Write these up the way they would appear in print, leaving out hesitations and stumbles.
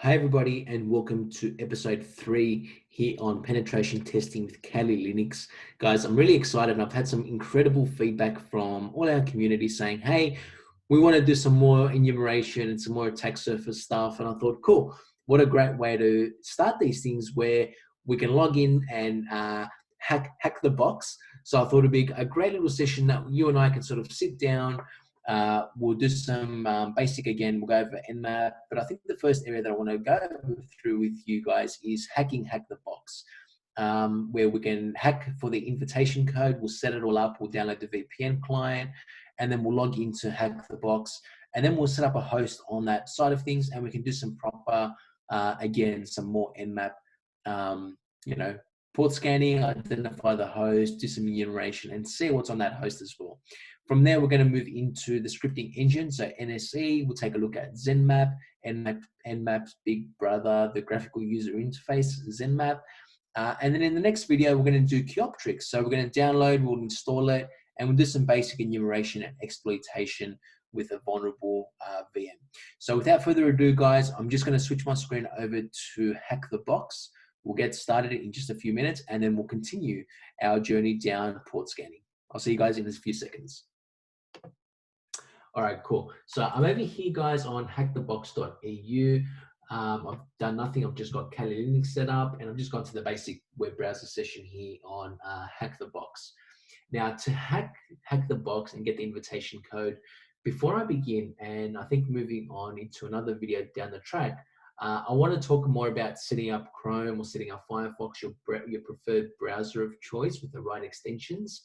Hi everybody and welcome to episode 3 here on penetration testing with Kali Linux. Guys, I'm really excited and I've had some incredible feedback from all our community saying, hey, we want to do some more enumeration and some more attack surface stuff. And I thought, cool, what a great way to start these things where we can log in and hack the box. So I thought it'd be a great little session that you and I can sort of sit down. We'll do some basic again. We'll go over NMAP, but I think the first area that I want to go through with you guys is hack the box, where we can hack for the invitation code. We'll set it all up. We'll download the VPN client, and then we'll log into hack the box, and then we'll set up a host on that side of things, and we can do some proper, again, some more NMAP, port scanning, identify the host, do some enumeration, and see what's on that host as well. From there, we're going to move into the scripting engine. So NSE, we'll take a look at Zenmap, NMAP's big brother, the graphical user interface, Zenmap. And then in the next video, we're going to do Kyoptrix. So we're going to download, we'll install it, and we'll do some basic enumeration and exploitation with a vulnerable VM. So without further ado, guys, I'm just going to switch my screen over to Hack the Box. We'll get started in just a few minutes, and then we'll continue our journey down port scanning. I'll see you guys in a few seconds. All right, cool. So I'm over here, guys, on hackthebox.eu. I've done nothing. I've just got Kali Linux set up, and I've just gone to the basic web browser session here on Hack the Box. Now, to hack the box and get the invitation code, before I begin, and I think moving on into another video down the track, I want to talk more about setting up Chrome or setting up Firefox, your preferred browser of choice with the right extensions.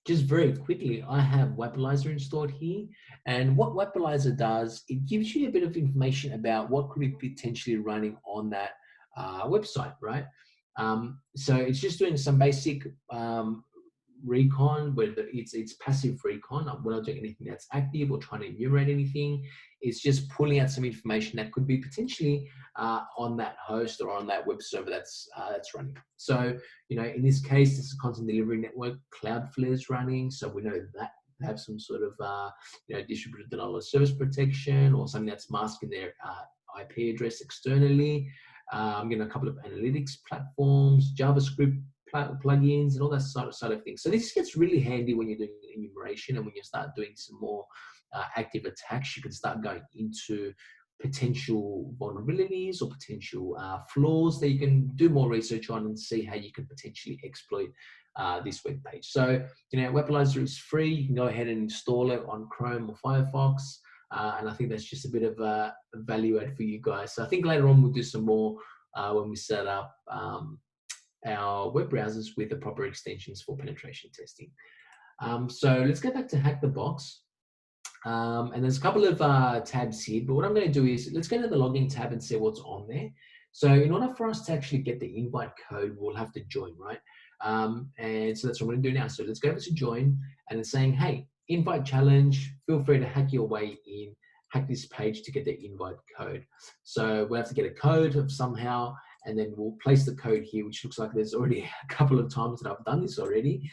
Just very quickly, I have Wapalizer installed here, and what Wapalizer does, it gives you a bit of information about what could be potentially running on that website, right? So it's just doing some basic recon, whether it's passive recon. We're not doing anything that's active or trying to enumerate anything. It's just pulling out some information that could be potentially on that host or on that web server that's running. So, in this case, this is a content delivery network. Cloudflare is running, so we know that they have some sort of distributed denial of service protection or something that's masking their IP address externally. I'm getting a couple of analytics platforms, JavaScript plugins, and all that sort of thing. So this gets really handy when you're doing enumeration, and when you start doing some more active attacks, you can start going into potential vulnerabilities or potential flaws that you can do more research on and see how you can potentially exploit this web page. So, Wapalizer is free. You can go ahead and install it on Chrome or Firefox. And I think that's just a bit of a value add for you guys. So I think later on we'll do some more when we set up our web browsers with the proper extensions for penetration testing. So let's go back to Hack the Box. And there's a couple of tabs here, but what I'm going to do is let's go to the login tab and see what's on there. So in order for us to actually get the invite code, we'll have to join, right? And so that's what I'm going to do now. So let's go over to join, and it's saying, hey, invite challenge, feel free to hack your way in, hack this page to get the invite code. So we'll have to get a code of somehow, and then we'll place the code here, which looks like there's already a couple of times that I've done this already.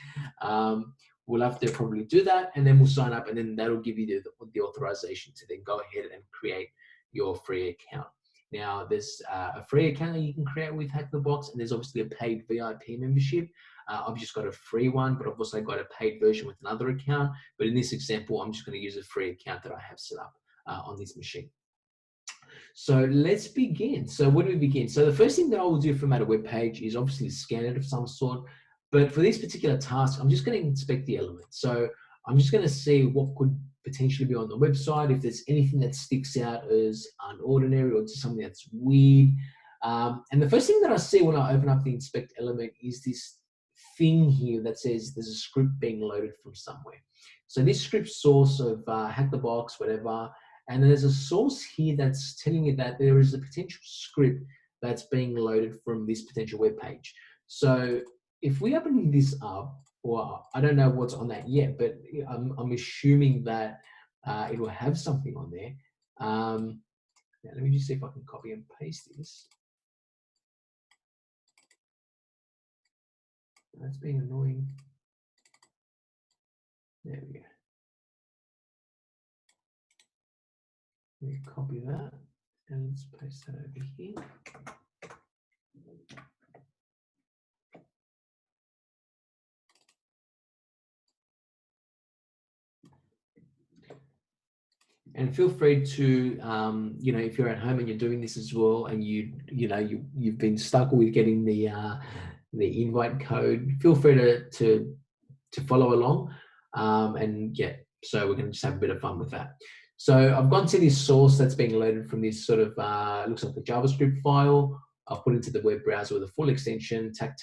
We'll have to probably do that, and then we'll sign up, and then that'll give you the authorization to then go ahead and create your free account. Now, there's a free account that you can create with Hack the Box, and there's obviously a paid VIP membership. I've just got a free one, but I've also got a paid version with another account. But in this example, I'm just going to use a free account that I have set up on this machine. So let's begin. So where do we begin? So the first thing that I will do from a web page is obviously scan it of some sort. But for this particular task, I'm just going to inspect the elements. So I'm just going to see what could potentially be on the website, if there's anything that sticks out as unordinary or just something that's weird. And the first thing that I see when I open up the inspect element is this thing here that says there's a script being loaded from somewhere. So this script source of Hack the Box, whatever, and there's a source here that's telling you that there is a potential script that's being loaded from this potential web page. So if we open this up, well, I don't know what's on that yet, but I'm assuming that it will have something on there. Now let me just see if I can copy and paste this. That's being annoying. There we go. Let me copy that. And let's paste that over here. And feel free to, if you're at home and you're doing this as well, and you've been stuck with getting the invite code, feel free to follow along, and yeah, so we're going to just have a bit of fun with that. So I've gone to this source that's being loaded from this sort of looks like a JavaScript file. I've put into the web browser with a full extension, tac,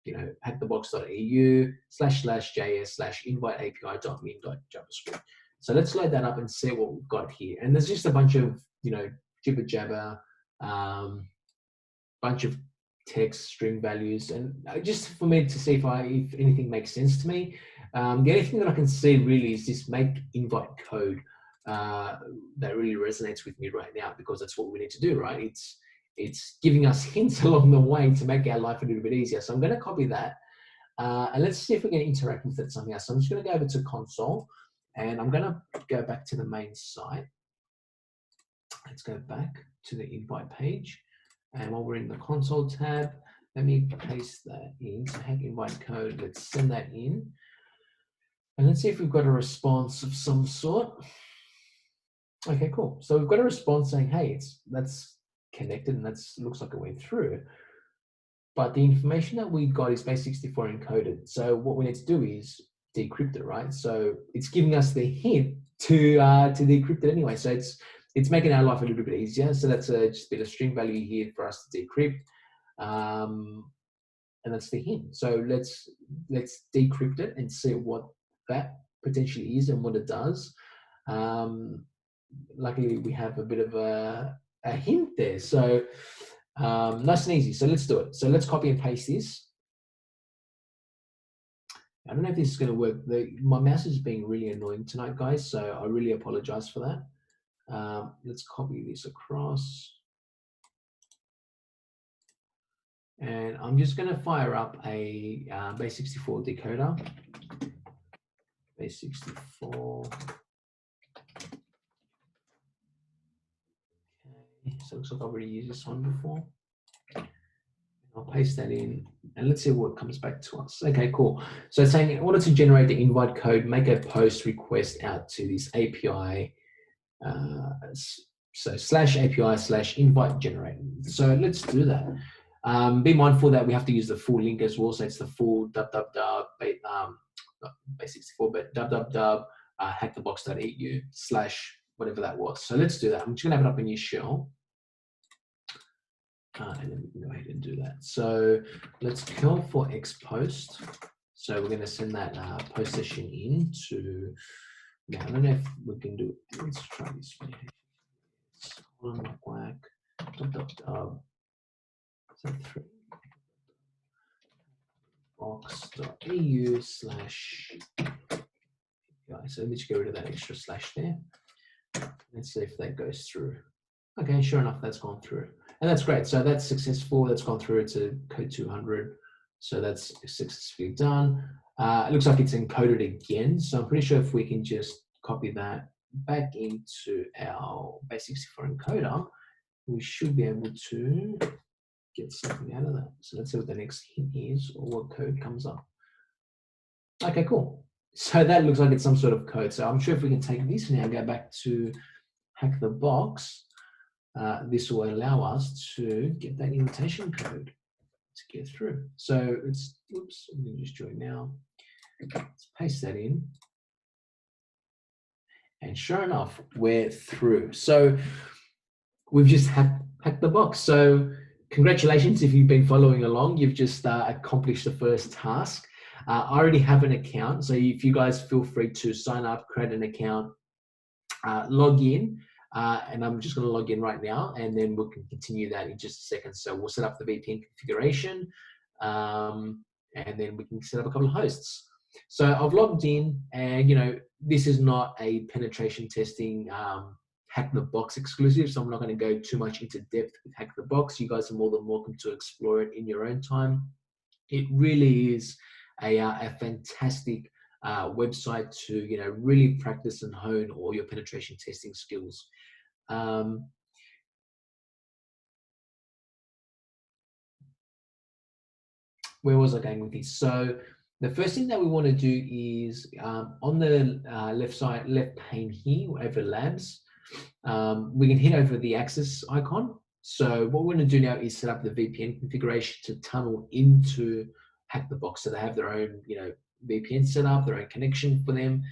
hackthebox.eu/js/invite-api.min.javascript. So let's load that up and see what we've got here. And there's just a bunch of, jibber jabber, bunch of text string values, and just for me to see if anything makes sense to me. The only thing that I can see really is this make invite code that really resonates with me right now, because that's what we need to do, right? It's giving us hints along the way to make our life a little bit easier. So I'm going to copy that, and let's see if we can interact with it somehow. So I'm just going to go over to console, and I'm going to go back to the main site. Let's go back to the invite page. And while we're in the console tab, let me paste that in. So hack invite code, let's send that in. And let's see if we've got a response of some sort. Okay, cool. So we've got a response saying, hey, that's connected and that looks like it went through. But the information that we got is base64 encoded. So what we need to do is decrypt it, right? So it's giving us the hint to decrypt it anyway. So it's making our life a little bit easier. So that's just a bit of string value here for us to decrypt. And that's the hint. So let's decrypt it and see what that potentially is and what it does. Luckily, we have a bit of a hint there. So nice and easy. So let's do it. So let's copy and paste this. I don't know if this is going to work. My mouse is being really annoying tonight, guys. So I really apologize for that. Let's copy this across. And I'm just going to fire up a base64 decoder. Base64. Okay, so it looks like I've already used this one before. I'll paste that in and let's see what comes back to us. Okay, cool. So it's saying in order to generate the invite code, make a post request out to this API. So /API/invite generate. So let's do that. Be mindful that we have to use the full link as well. So it's the full base64, but hackthebox.eu / whatever that was. So let's do that. I'm just gonna have it up in your shell. And then we can go ahead and do that. So let's curl for xpost. So we're going to send that post session into, now I don't know if we can do it. Let's try this way. Hold on, whack, so box.eu / so let's get rid of that extra slash there. Let's see if that goes through. Okay, sure enough, that's gone through. And that's great. So that's successful. That's gone through to code 200. So that's successfully done. It looks like it's encoded again. So I'm pretty sure if we can just copy that back into our base64 encoder, we should be able to get something out of that. So let's see what the next hint is or what code comes up. Okay, cool. So that looks like it's some sort of code. So I'm sure if we can take this now, go back to hack the box, this will allow us to get that invitation code to get through. So it's, oops, let me just join now. Let's paste that in. And sure enough, we're through. So we've just hacked the box. So congratulations if you've been following along. You've just accomplished the first task. I already have an account. So if you guys feel free to sign up, create an account, log in. And I'm just going to log in right now, and then we can continue that in just a second. So we'll set up the VPN configuration, and then we can set up a couple of hosts. So I've logged in, and this is not a penetration testing hack the box exclusive, so I'm not going to go too much into depth with hack the box. You guys are more than welcome to explore it in your own time. It really is a fantastic website to really practice and hone all your penetration testing skills. where was I going with this? So the first thing that we want to do is on the left pane here, over labs, we can hit over the access icon. So what we're going to do now is set up the VPN configuration to tunnel into Hack the Box. So they have their own, VPN set up, their own connection for them,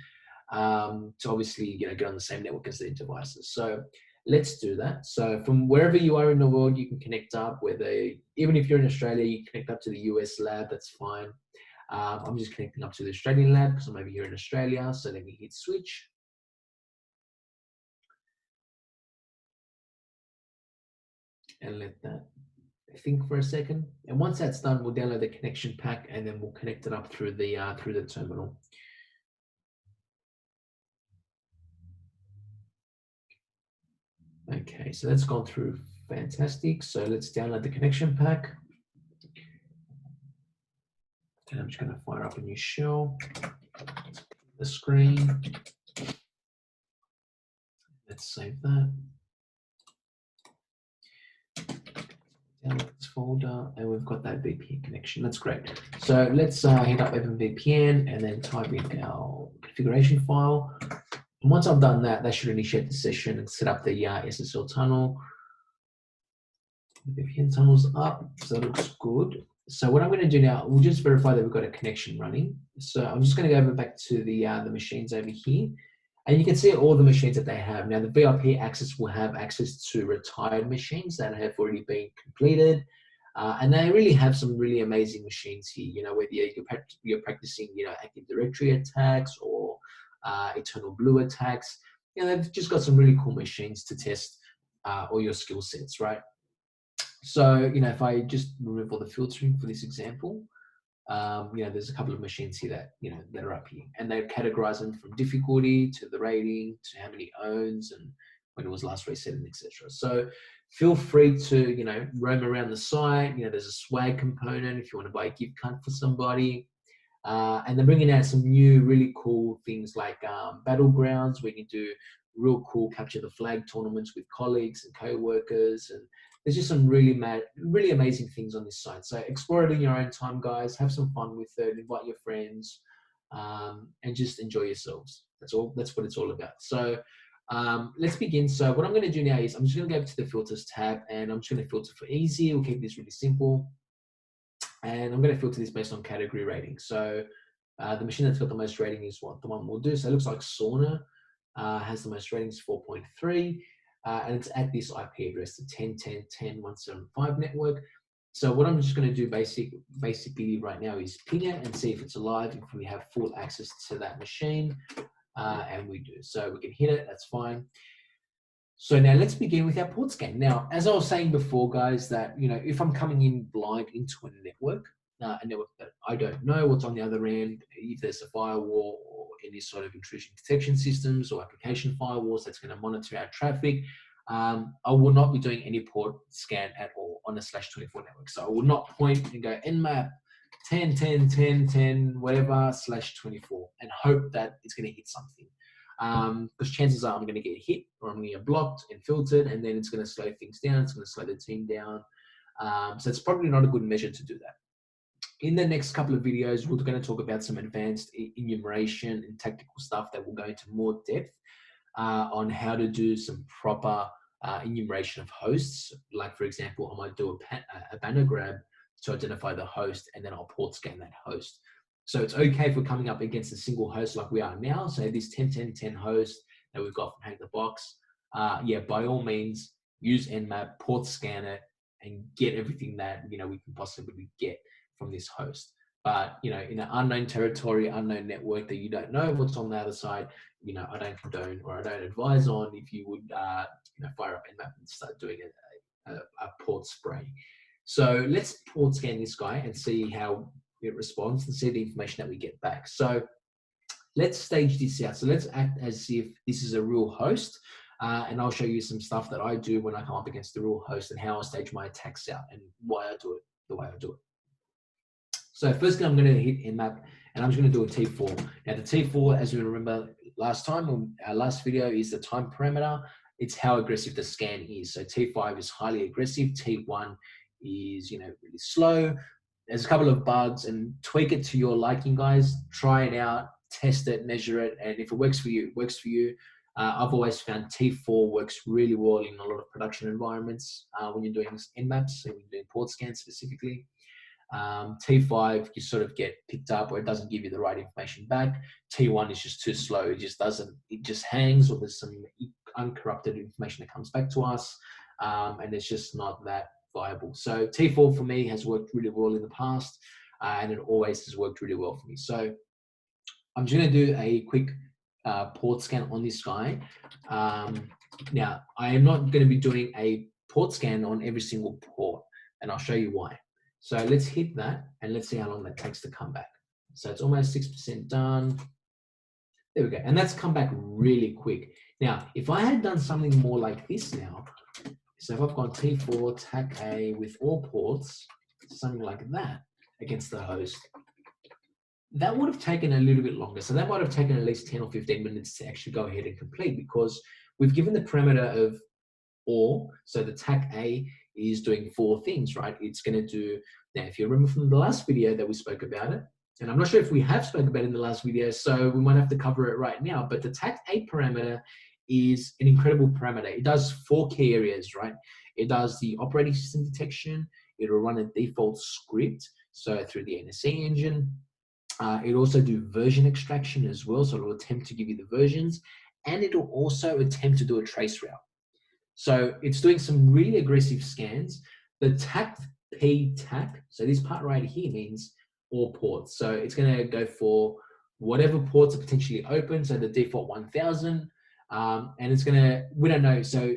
to obviously, get on the same network as their devices. So let's do that. So from wherever you are in the world, you can connect up. Even if you're in Australia, you connect up to the US lab. That's fine. I'm just connecting up to the Australian lab because I'm over here in Australia. So let me hit switch. And let that think for a second. And once that's done, we'll download the connection pack and then we'll connect it up through the terminal. Okay, so that's gone through fantastic. So let's download the connection pack. And I'm just going to fire up a new shell. The screen. Let's save that. Downloads folder, and we've got that VPN connection. That's great. So let's hit up OpenVPN and then type in our configuration file. And once I've done that, that should initiate the session and set up the SSL tunnel. The VPN tunnel's up, so that looks good. So what I'm going to do now, we'll just verify that we've got a connection running. So I'm just going to go over back to the machines over here. And you can see all the machines that they have. Now, the VIP access will have access to retired machines that have already been completed. And they really have some really amazing machines here, whether you're practicing, Active Directory attacks or Eternal Blue attacks. They've just got some really cool machines to test all your skill sets, right? So, if I just remove all the filtering for this example, there's a couple of machines here that are up here, and they categorize them from difficulty to the rating to how many owns and when it was last reset and etc. So feel free to roam around the site. There's a swag component if you want to buy a gift card for somebody, and they're bringing out some new really cool things like battlegrounds where you can do real cool capture the flag tournaments with colleagues and co-workers, and there's just some really amazing things on this site. So explore it in your own time, guys. Have some fun with it. Invite your friends, and just enjoy yourselves. That's what it's all about. So let's begin. So what I'm going to do now is I'm just going to go over to the filters tab, and I'm just going to filter for easy. We'll keep this really simple, and I'm going to filter this based on category rating. So the machine that's got the most rating is what the one we'll do. So it looks like Sauna has the most ratings, 4.3. And it's at this IP address, the 10.10.10.175 network. So what I'm just going to do basically right now is ping it and see if it's alive, if we have full access to that machine, and we do. So we can hit it, that's fine. So now let's begin with our port scan. Now, as I was saying before, guys, that if I'm coming in blind into a network that I don't know what's on the other end, if there's a firewall or any sort of intrusion detection systems or application firewalls that's going to monitor our traffic, I will not be doing any port scan at all on a /24 network. So I will not point and go NMAP 10.10.10.10 whatever /24 and hope that it's going to hit something. Because chances are I'm going to get hit or I'm going to get blocked and filtered, and then it's going to slow things down. It's going to slow the team down. So it's probably not a good measure to do that. In the next couple of videos, we're going to talk about some advanced enumeration and tactical stuff that will go into more depth on how to do some proper enumeration of hosts. Like, for example, I might do a banner grab to identify the host, and then I'll port scan that host. So it's okay if we're coming up against a single host like we are now. So this 10.10.10 host that we've got from Hack the Box, by all means, use NMAP, port scan it, and get everything that we can possibly get from this host. But in an unknown territory, unknown network that you don't know what's on the other side, I don't condone or I don't advise on if you would fire up NMAP and start doing a port spray. So let's port scan this guy and see how it responds and see the information that we get back. So let's stage this out. So let's act as if this is a real host, and I'll show you some stuff that I do when I come up against the real host and how I stage my attacks out and why I do it the way I do it. So first thing I'm going to hit NMAP, and I'm just going to do a T4. Now the T4, as we remember last time, on our last video, is the time parameter. It's how aggressive the scan is. So T5 is highly aggressive. T1 is really slow. there's a couple of bugs, and tweak it to your liking, guys. Try it out, test it, measure it, and if it works for you, it works for you. I've always found T4 works really well in a lot of production environments when you're doing NMAPs, so when you're doing port scans specifically. T5, you sort of get picked up or it doesn't give you the right information back. T1 is just too slow. It just doesn't, it just hangs, or there's some uncorrupted information that comes back to us, and it's just not that viable. So T4 for me has worked really well in the past, and it always has worked really well for me. So I'm just going to do a quick port scan on this guy. Now, I am not going to be doing a port scan on every single port, and I'll show you why. So let's hit that, and let's see how long that takes to come back. So it's almost 6% done. There we go. And that's come back really quick. Now, if I had done something more like this now, so if I've gone T4, TAC A with all ports, something like that against the host, that would have taken a little bit longer. So that might have taken at least 10 or 15 minutes to actually go ahead and complete, because we've given the parameter of or. So the TAC A is doing 4 things, right? It's going to do, now if you remember from the last video that we spoke about it, and I'm not sure if we have spoken about it in the last video, so we might have to cover it right now, but the TAC A parameter is an incredible parameter. It does 4 key areas, right? It does the operating system detection. It'll run a default script, so through the NSE engine. It'll also do version extraction as well, so it'll attempt to give you the versions, and it'll also attempt to do a trace route. So it's doing some really aggressive scans. The TAC P TAC, so this part right here means all ports. So it's going to go for whatever ports are potentially open, so the default 1000, and it's going to, we don't know. So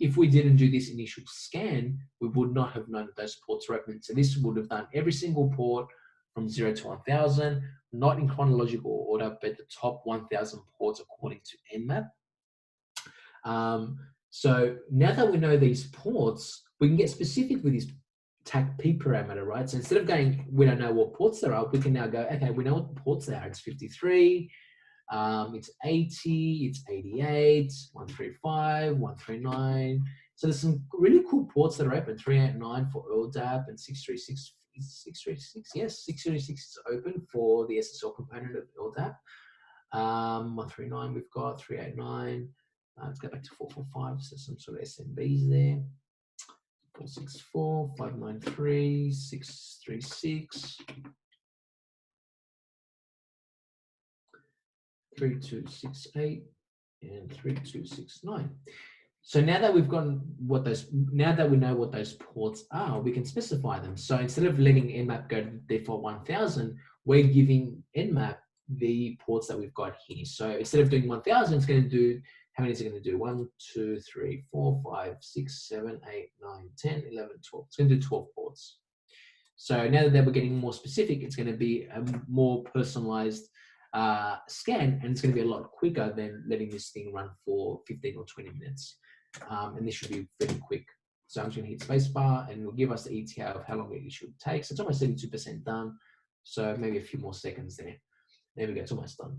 if we didn't do this initial scan, we would not have known that those ports are open. So this would have done every single port from 0 to 1000, not in chronological order, but the top 1000 ports according to NMAP. So now that we know these ports, we can get specific with this TAC P parameter, right? So instead of going, we don't know what ports there are, we can now go, okay, we know what the ports there are. It's 53, it's 80, it's 88, 135, 139. So there's some really cool ports that are open. 389 for LDAP and 636. 636, yes, 636 is open for the SSL component of LDAP. 139 we've got, 389. Let's go back to 445, so some sort of SMBs there. 464, 593, 636, 3268, and 3269. So now that we've gotten what those, now that we know what those ports are, we can specify them. So instead of letting NMAP go to the default 1000, we're giving NMAP the ports that we've got here. So instead of doing 1000, it's going to do, how many is it going to do? 1, 2, 3, 4, 5, 6, 7, 8, 9, 10, 11, 12. It's going to do 12 ports. So now that we're getting more specific, it's going to be a more personalized scan, and it's going to be a lot quicker than letting this thing run for 15 or 20 minutes. And this should be very quick. So I'm just going to hit spacebar, and it'll give us the ETA of how long it should take. So it's almost 72% done. So maybe a few more seconds there. There we go, it's almost done.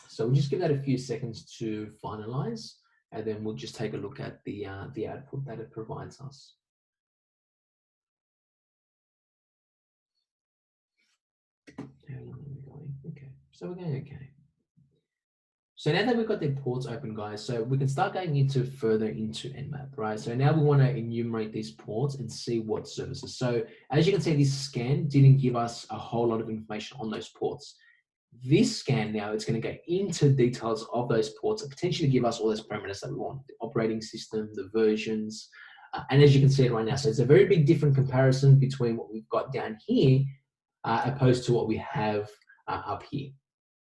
So we'll just give that a few seconds to finalize, and then we'll just take a look at the output that it provides us. How long are we going? Okay, so we're going okay. So now that we've got the ports open, guys, so we can start going into further into NMAP, right? So now we want to enumerate these ports and see what services. So as you can see, this scan didn't give us a whole lot of information on those ports. This scan now, it's going to go into details of those ports and potentially give us all those parameters that we want, the operating system, the versions, and as you can see it right now. So it's a very big different comparison between what we've got down here opposed to what we have up here.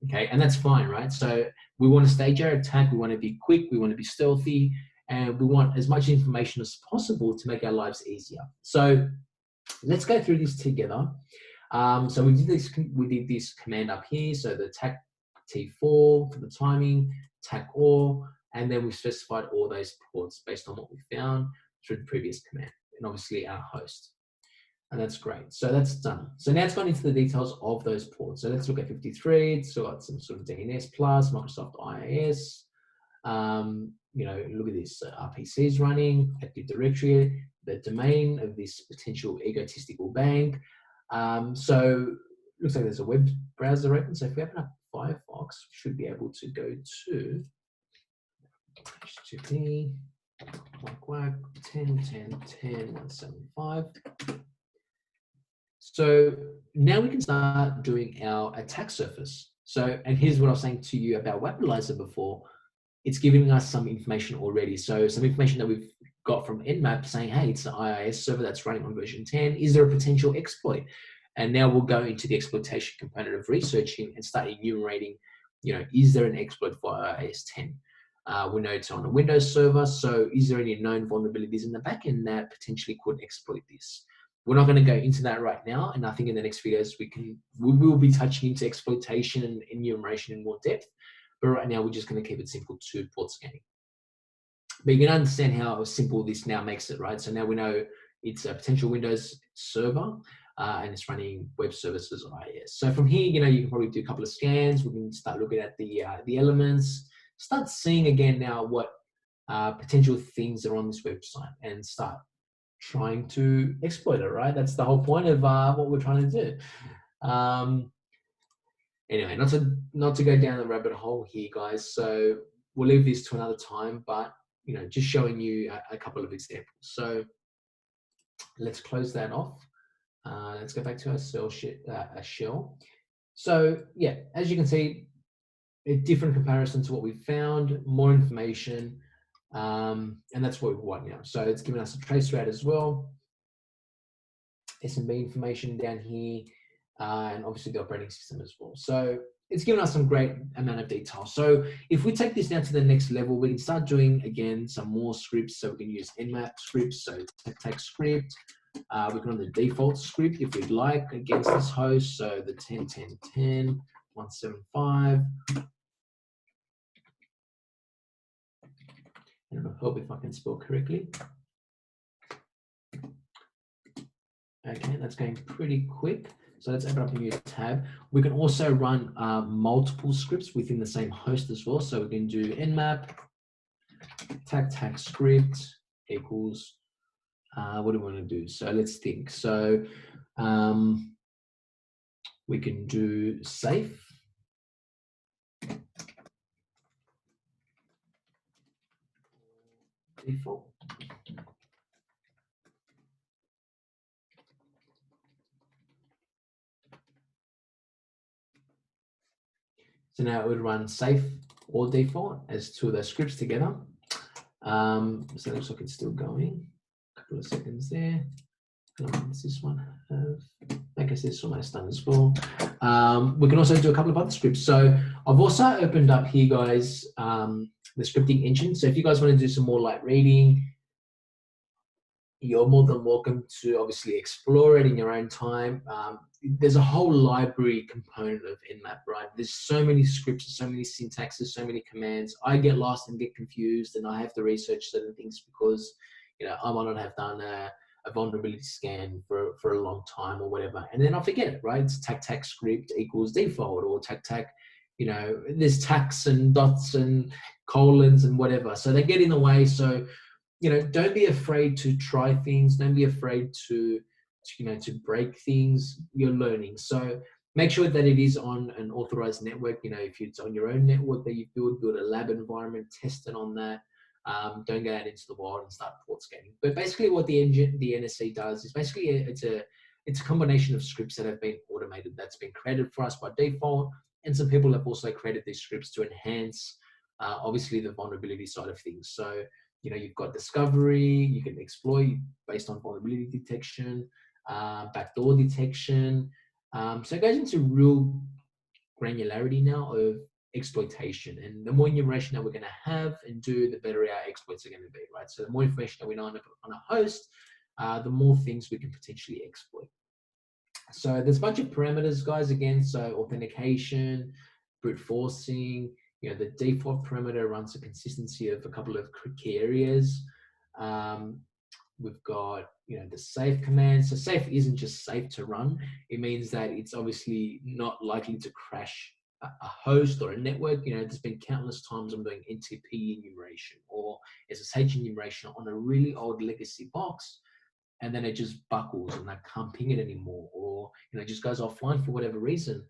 Okay, and that's fine, right? So we want to stage our attack, we want to be quick, we want to be stealthy, and we want as much information as possible to make our lives easier. So let's go through this together. So we did this command up here. So the TAC T4 for the timing, TAC OR, and then we specified all those ports based on what we found through the previous command, and obviously our host. And that's great. So that's done. So now it's gone into the details of those ports. So let's look at 53. It's got some sort of DNS plus, Microsoft IIS. You know, look at this. RPC is running, Active Directory, the domain of this potential egotistical bank. So looks like there's a web browser open. So if we open up Firefox, we should be able to go to HTTP, whack, 10.10.10.175. So now we can start doing our attack surface. So, and here's what I was saying to you about Weaponizer before. It's giving us some information already. So some information that we've got from NMAP saying, hey, it's an IIS server that's running on version 10. Is there a potential exploit? And now we'll go into the exploitation component of researching and start enumerating, is there an exploit for IIS 10? We know it's on a Windows server, so is there any known vulnerabilities in the backend that potentially could exploit this? We're not going to go into that right now, and I think in the next videos we will be touching into exploitation and enumeration in more depth. But right now we're just going to keep it simple to port scanning. But you can understand how simple this now makes it, right? So now we know it's a potential Windows server and it's running web services or IIS. So from here, you can probably do a couple of scans. We can start looking at the elements, start seeing again now what potential things are on this website and start trying to exploit it, right? That's the whole point of what we're trying to do. Anyway, not to go down the rabbit hole here, guys. So we'll leave this to another time, but just showing you a couple of examples. So let's close that off. Let's go back to our shell. So yeah, as you can see, a different comparison to what we found, more information, and that's what we want now. So it's giving us a trace route as well, SMB information down here, and obviously the operating system as well. So it's given us some great amount of detail. So if we take this now to the next level, we can start doing, again, some more scripts. So we can use NMAP scripts, so tag script. We can run the default script if we'd like against this host. So the 10.10.10.175. And I hope if I can spell correctly. Okay, that's going pretty quick. So let's open up a new tab. We can also run multiple scripts within the same host as well. So we can do nmap tag script equals, what do we want to do? So let's think. So we can do safe. Default. So now it would run safe or default as two of those scripts together. So it looks like it's still going. A couple of seconds there. Does this one have? I guess this almost done as well. We can also do a couple of other scripts. So I've also opened up here, guys, the scripting engine. So if you guys want to do some more light reading, you're more than welcome to obviously explore it in your own time. There's a whole library component of NMAP, right? There's so many scripts, so many syntaxes, so many commands. I get lost and get confused, and I have to research certain things because, I might not have done a vulnerability scan for a long time or whatever. And then I forget it, right? It's tag script equals default, or tag, there's tags and dots and colons and whatever. So they get in the way. So, don't be afraid to try things. Don't be afraid to break things. You're learning. So make sure that it is on an authorized network. If it's on your own network that you build a lab environment, test it on that. Don't go out into the wild and start port scanning. But basically what the NSE does is basically it's a combination of scripts that have been automated, that's been created for us by default. And some people have also created these scripts to enhance, obviously, the vulnerability side of things. So, you've got discovery, you can exploit based on vulnerability detection, backdoor detection. So it goes into real granularity now of exploitation. And the more enumeration that we're going to have and do, the better our exploits are going to be, right? So the more information that we know on a host, the more things we can potentially exploit. So there's a bunch of parameters, guys, again. So authentication, brute forcing, the default parameter runs a consistency of a couple of key areas. We've got, the safe command. So safe isn't just safe to run. It means that it's obviously not likely to crash a host or a network. There's been countless times I'm doing NTP enumeration or SSH enumeration on a really old legacy box. and then it just buckles and I can't ping it anymore, or it just goes offline for whatever reason,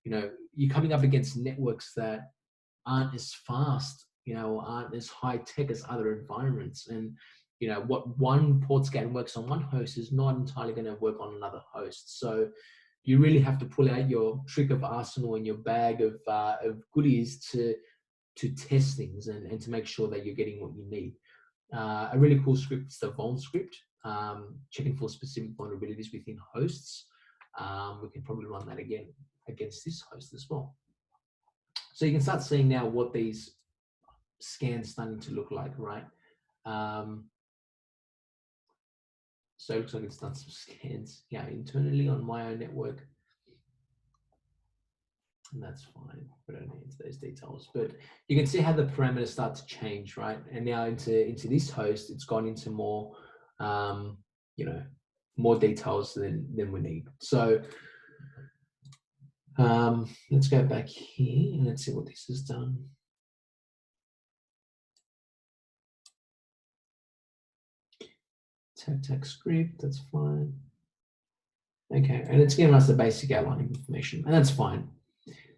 you're coming up against networks that aren't as fast, aren't as high tech as other environments. And, what one port scan works on one host is not entirely going to work on another host. So you really have to pull out your trick of arsenal and your bag of goodies to test things and to make sure that you're getting what you need. A really cool script is the vuln script, checking for specific vulnerabilities within hosts. We can probably run that again against this host as well. So you can start seeing now what these scans starting to look like, right? So it looks like it's done some scans, internally on my own network. And that's fine. We don't need into those details, but you can see how the parameters start to change, right? And now into this host, it's gone into more, more details than we need. So let's go back here and let's see what this has done. Tag script, that's fine. Okay, and it's giving us the basic outlining information, and that's fine.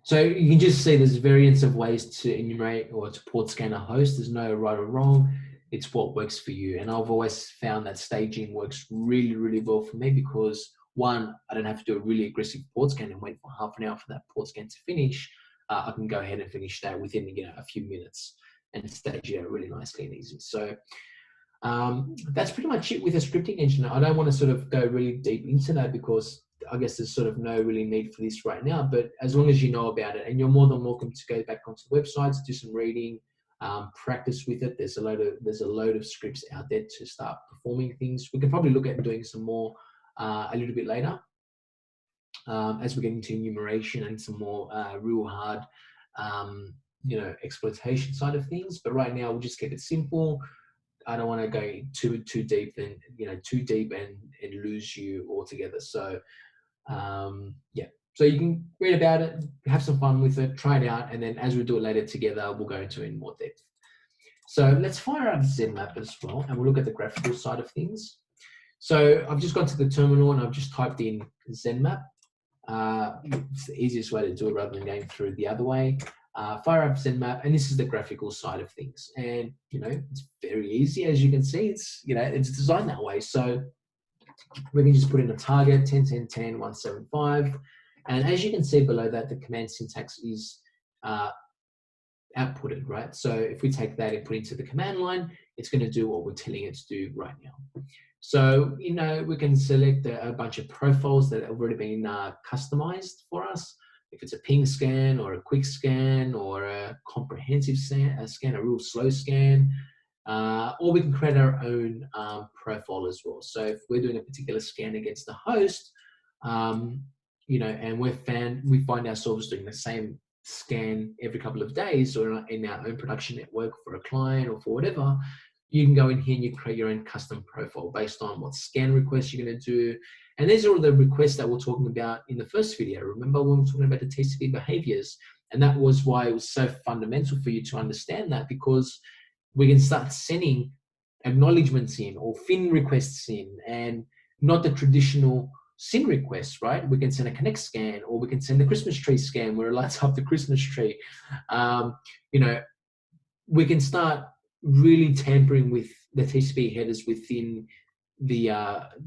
So you can just see there's variants of ways to enumerate or to port scan a host. There's no right or wrong. It's what works for you. And I've always found that staging works really, really well for me because, one, I don't have to do a really aggressive port scan and wait for half an hour for that port scan to finish. I can go ahead and finish that within a few minutes and stage it out really nicely and easy. So that's pretty much it with a scripting engine. I don't want to sort of go really deep into that because I guess there's sort of no really need for this right now, but as long as you know about it, and you're more than welcome to go back onto the websites, do some reading, practice with it. There's a load of scripts out there to start performing things. We can probably look at doing some more a little bit later as we get into enumeration and some more real hard, exploitation side of things. But right now we'll just keep it simple. I don't want to go too deep and lose you altogether. So yeah, so you can read about it, have some fun with it, try it out, and then as we do it later together, we'll go into it in more depth. So let's fire up Zenmap as well, and we'll look at the graphical side of things. So I've just gone to the terminal and I've just typed in Zenmap. It's the easiest way to do it rather than going through the other way. Fire up Zenmap, and this is the graphical side of things. And it's very easy, as you can see. It's it's designed that way. So we can just put in a target 10, 10, 10, 175. And as you can see below that, the command syntax is outputted, right? So if we take that and put into the command line, it's going to do what we're telling it to do right now. So, we can select a bunch of profiles that have already been customized for us. If it's a ping scan or a quick scan or a comprehensive scan, a real slow scan, or we can create our own profile as well. So if we're doing a particular scan against the host, and we find ourselves doing the same scan every couple of days or in our own production network for a client or for whatever, you can go in here and you create your own custom profile based on what scan requests you're going to do. And these are all the requests that we're talking about in the first video. Remember when we were talking about the TCP behaviors? And that was why it was so fundamental for you to understand that, because we can start sending acknowledgements in or FIN requests in, and not the traditional SYN requests, right? We can send a connect scan, or we can send the Christmas tree scan where it lights up the Christmas tree. We can start really tampering with the TCP headers within the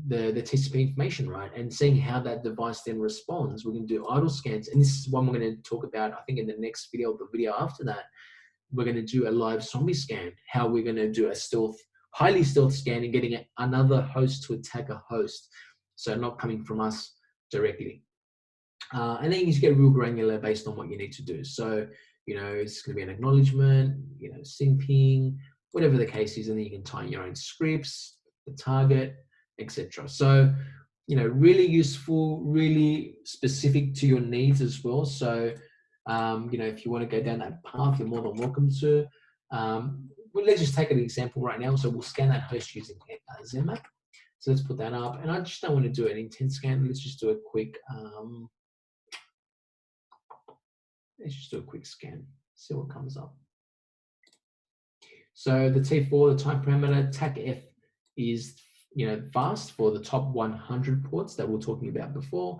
TCP information, right? And seeing how that device then responds. We can do idle scans, and this is one we're going to talk about, I think, in the next video or the video after that. We're going to do a live zombie scan, how we're going to do a highly stealth scan and getting another host to attack a host. So not coming from us directly. And then you just get real granular based on what you need to do. So, it's going to be an acknowledgement, syncing, whatever the case is, and then you can tie your own scripts, the target, etc. So, really useful, really specific to your needs as well. So, if you want to go down that path, you're more than welcome to. Well, let's just take an example right now. So we'll scan that host using Zenmap. So let's put that up. And I just don't want to do an intent scan. Let's just do a quick, scan, see what comes up. So the T4, the type parameter, TACF is fast for the top 100 ports that we were talking about before.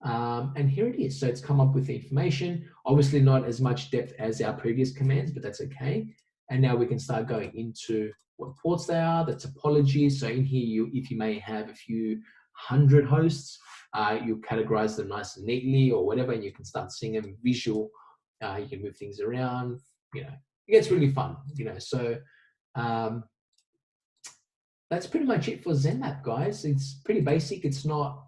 And here it is. So it's come up with the information, obviously not as much depth as our previous commands, but that's okay. And now we can start going into what ports they are, the topology. So in here, if you may have a few hundred hosts, you categorize them nice and neatly or whatever, and you can start seeing them visual. You can move things around, it gets really fun, so that's pretty much it for Zenmap, guys. It's pretty basic. It's not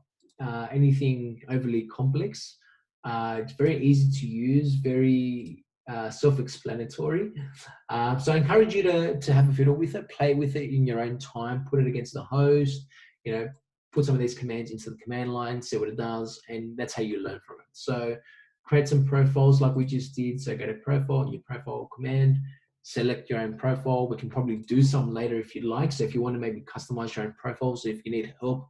anything overly complex. It's very easy to use, very self-explanatory. So I encourage you to have a fiddle with it, play with it in your own time, put it against the host, put some of these commands into the command line, see what it does, and that's how you learn from it. So create some profiles like we just did. So go to profile and your profile command, select your own profile. We can probably do some later if you'd like. So if you want to maybe customize your own profiles, if you need help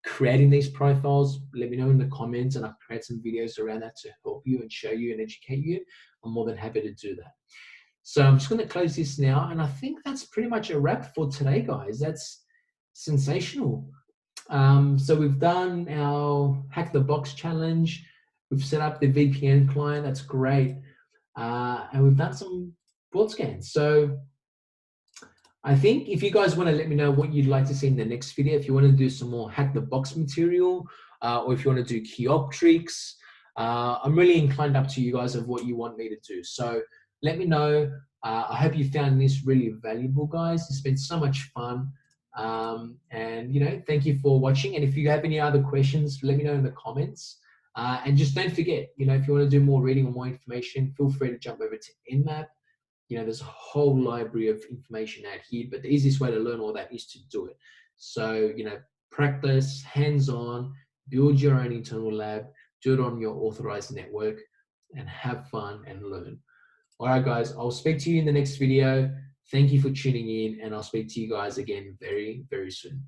creating these profiles, let me know in the comments and I'll create some videos around that to help you and show you and educate you. I'm more than happy to do that. So I'm just going to close this now. And I think that's pretty much a wrap for today, guys. That's sensational. So we've done our Hack the Box challenge. We've set up the VPN client. That's great. And we've done some port scans. So I think if you guys want to let me know what you'd like to see in the next video, if you want to do some more Hack the Box material, or if you want to do Keyoptrix, I'm really inclined up to you guys of what you want me to do. So let me know. I hope you found this really valuable, guys. It's been so much fun. And thank you for watching. And if you have any other questions, let me know in the comments. And just don't forget, if you want to do more reading or more information, feel free to jump over to NMAP. There's a whole library of information out here, but the easiest way to learn all that is to do it. So, practice, hands-on, build your own internal lab, do it on your authorized network, and have fun and learn. All right, guys, I'll speak to you in the next video. Thank you for tuning in, and I'll speak to you guys again very, very soon.